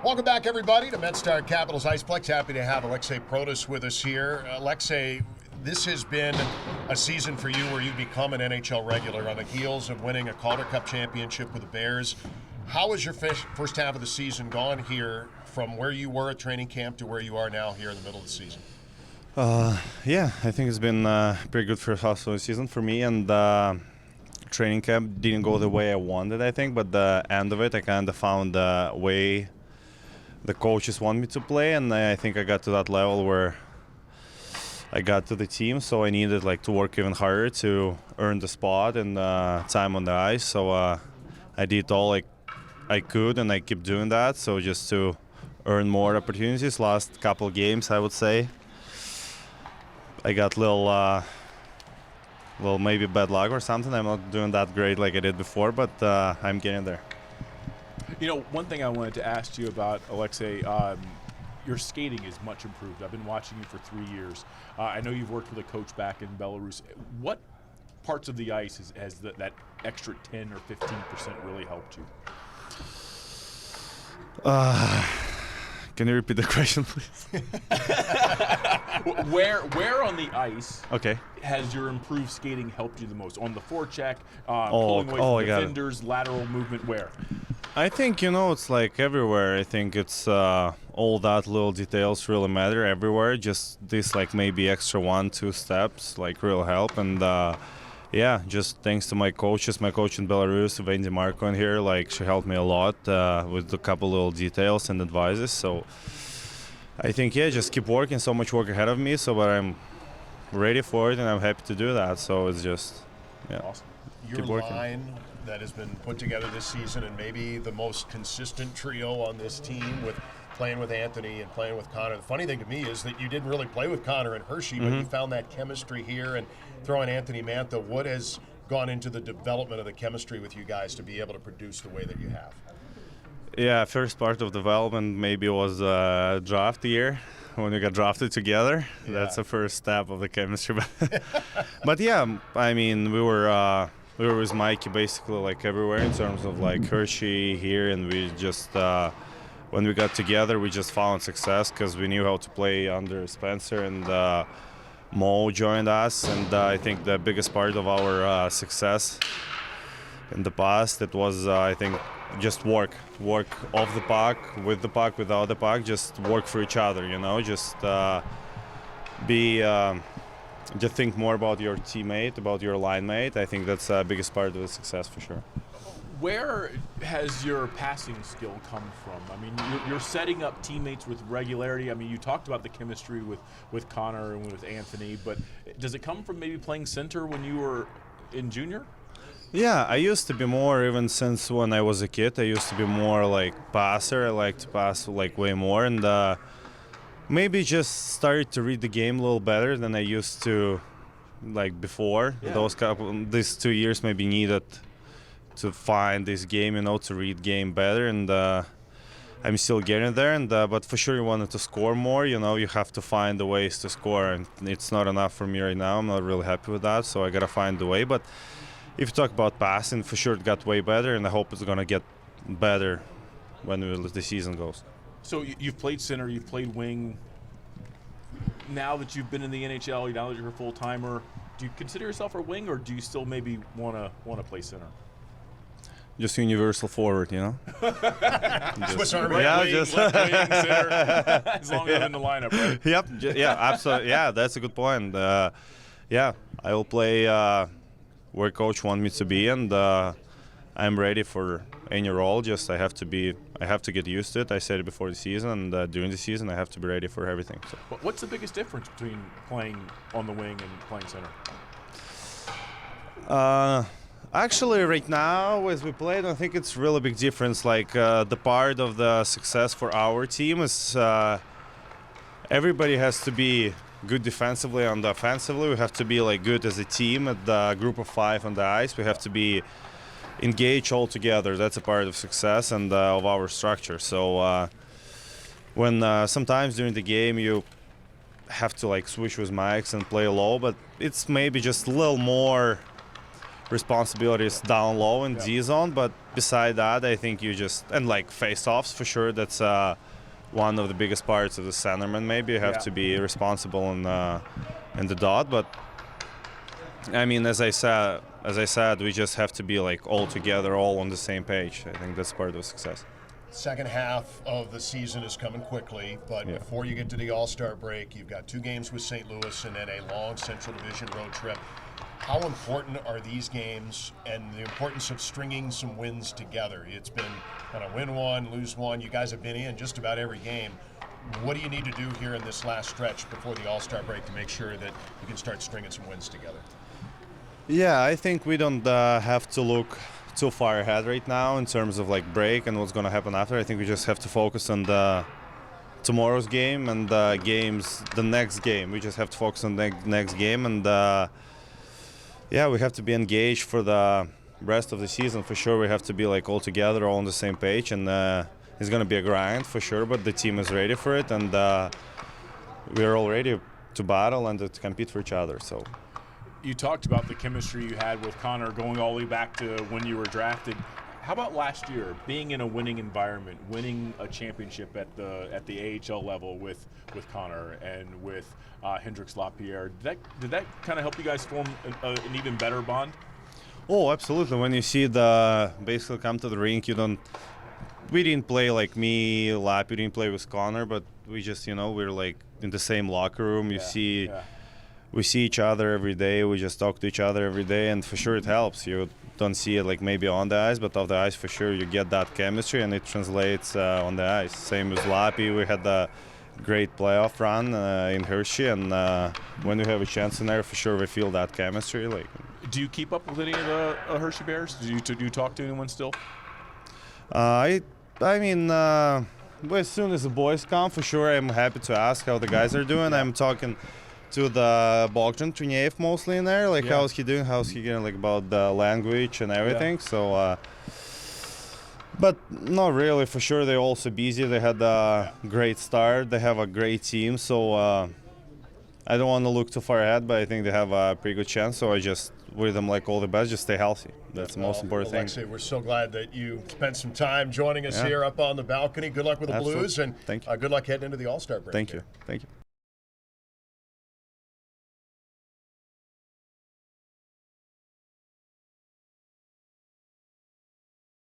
Welcome back, everybody, to MetStar Capital's Iceplex. Happy to have Aliaksei Protas with us here. Aliaksei, this has been a season for you where you've become an NHL regular on the heels of winning a Calder Cup championship with the Bears. How has your first half of the season gone here from where you were at training camp to where you are now here in the middle of the season? Yeah, I think it's been pretty good first half of the season for me, and training camp didn't go the way I wanted, I think, but the end of it, I kind of found the way the coaches want me to play, and I think I got to that level where I got to the team, so I needed to work even harder to earn the spot and time on the ice. So I did all I could, and I keep doing that. So just to earn more opportunities. Last couple games, I would say, I got little maybe bad luck or something. I'm not doing that great like I did before, but I'm getting there. You know, one thing I wanted to ask you about, Aliaksei, your skating is much improved. I've been watching you for 3 years. I know you've worked with a coach back in Belarus. What parts of the ice has that extra 10 or 15% really helped you? Can you repeat the question, please? Where on the ice has your improved skating helped you the most? On the forecheck, pulling away from defenders, lateral movement, where? I think, it's everywhere. I think it's all that little details really matter everywhere. Just this maybe extra 1-2 steps really help. And yeah, just thanks to my coaches, my coach in Belarus, Wendy Marko in here, she helped me a lot with a couple little details and advices. So I think, yeah, just keep working. So much work ahead of me, but I'm ready for it and I'm happy to do that. So it's just, yeah. Awesome. Your line that has been put together this season, and maybe the most consistent trio on this team with playing with Anthony and playing with Connor. The funny thing to me is that you didn't really play with Connor and Hershey, but you found that chemistry here, and throwing Anthony Mantha. What has gone into the development of the chemistry with you guys to be able to produce the way that you have? Yeah, first part of development maybe was draft year when we got drafted together. Yeah. That's the first step of the chemistry. But yeah, I mean, we were with Mikey basically everywhere in terms of Hershey here, and we just when we got together we just found success because we knew how to play under Spencer, and Mo joined us, and I think the biggest part of our success in the past, it was I think just work off the puck, with the puck, without the puck, just work for each other, just just think more about your teammate, about your line mate. I think that's the biggest part of the success for sure. Where has your passing skill come from? I mean, you're setting up teammates with regularity. I mean, you talked about the chemistry with Connor and with Anthony, but does it come from maybe playing center when you were in junior? Yeah, I used to be more, even since when I was a kid, I used to be more passer. I like to pass way more, and maybe just started to read the game a little better than I used to before. Yeah. These 2 years maybe needed to find this game, to read game better, and I'm still getting there. And but for sure, you wanted to score more. You have to find the ways to score, and it's not enough for me right now. I'm not really happy with that, so I gotta find the way. But if you talk about passing, for sure it got way better, and I hope it's gonna get better when the season goes. So you've played center, you've played wing. Now that you've been in the NHL, now that you're a full-timer, do you consider yourself a wing, or do you still maybe want to play center? Just universal forward, Swiss Army. Right wing, left wing, center, as long as I'm in the lineup, right? Yep. Yeah, absolutely. Yeah, that's a good point. Yeah, I will play where coach wants me to be, and I'm ready for any role. Just I have to get used to it. I said it before the season, and during the season I have to be ready for everything. So. What's the biggest difference between playing on the wing and playing center? Actually, right now, as we play, I don't think it's really big difference. The part of the success for our team is everybody has to be good defensively and offensively. We have to be good as a team at the group of 5 on the ice. We have to be engaged all together. That's a part of success and of our structure. So when sometimes during the game you have to switch with mics and play low, but it's maybe just a little more responsibilities down low in D zone. But beside that, I think you just and like face-offs for sure. That's one of the biggest parts of the centerman. Maybe you have to be responsible in the dot. But I mean, as I said, we just have to be like all together, all on the same page. I think that's part of success. Second half of the season is coming quickly, but before you get to the All-Star break, you've got 2 games with St. Louis and then a long Central Division road trip. How important are these games and the importance of stringing some wins together? It's been kind of win one, lose one. You guys have been in just about every game. What do you need to do here in this last stretch before the All-Star break to make sure that you can start stringing some wins together? Yeah, I think we don't have to look too far ahead right now in terms of like break and what's going to happen after. I think we just have to focus on tomorrow's game and the next game. We just have to focus on the next game and we have to be engaged for the rest of the season for sure. We have to be like all together, all on the same page, and it's going to be a grind for sure. But the team is ready for it, and we're all ready to battle and to compete for each other. So. You talked about the chemistry you had with Connor going all the way back to when you were drafted. How about last year, being in a winning environment, winning a championship at the AHL level with Connor and with Hendrix Lapierre? Did that kind of help you guys form an even better bond? Oh, absolutely. When you see basically come to the rink, we didn't play like me, Lap, we didn't play with Connor, but we just, we're like in the same locker room. We see each other every day. We just talk to each other every day, and for sure it helps. You don't see it like maybe on the ice, but off the ice for sure you get that chemistry, and it translates on the ice. Same with Lappy. We had a great playoff run in Hershey, and when we have a chance in there, for sure we feel that chemistry. Like, do you keep up with any of the Hershey Bears? Do you talk to anyone still? I mean, as soon as the boys come, for sure I'm happy to ask how the guys are doing. I'm talking to the Bogdan Trineyev mostly in there, like how's he doing, how's he getting, like about the language and everything. So but not really, for sure they're also busy. They had a great start, they have a great team, so I don't want to look too far ahead, but I think they have a pretty good chance. So I just wish them like all the best, just stay healthy. That's the most important thing. Aliaksei, we're so glad that you spent some time joining us here up on the balcony. Good luck with the Blues, and thank you. Good luck heading into the All-Star break. Thank you.